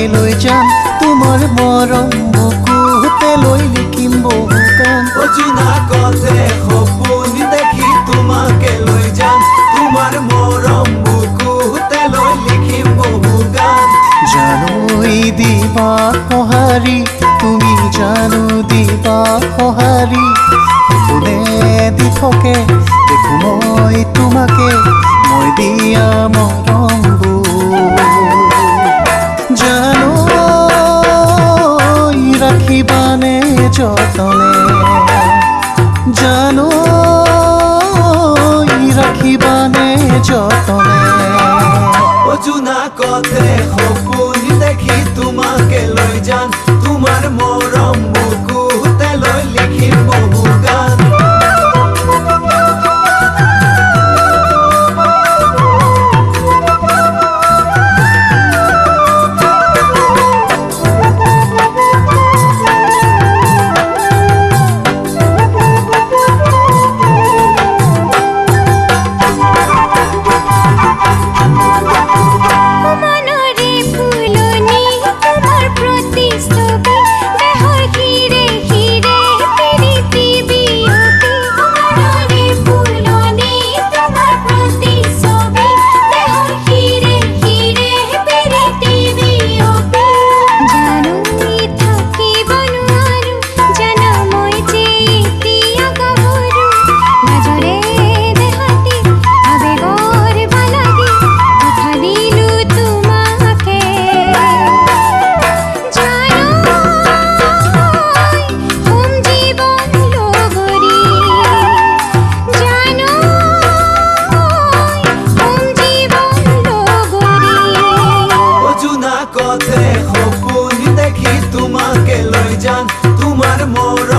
লৈ যাম তোমাৰ মৰম বুকুতে লৈ লিখিম বহু গান অজুনা কথে সপোন দেখি তোমাকে লৈ যাম তোমাৰ মৰম বুকুতে লৈ লিখিম বহু গান জানুই দিবা সঁহাৰি তুমি জানো দিবা সঁহাৰি সপোনে দি থাকে দেখো মই তোমাকে মই দিয়া মৰমবোৰ জানো ৰাখিবানে যতনে জানো ৰাখিবানে যতনে অজুনা কথে সপোন দেখি তোমাকে লৈ যাম তোমাৰ মৰম বুকুতে লৈ লিখিম বহু গান কথে সপোন দেখি তোমাকে লৈ যাম তোমাৰ মৰম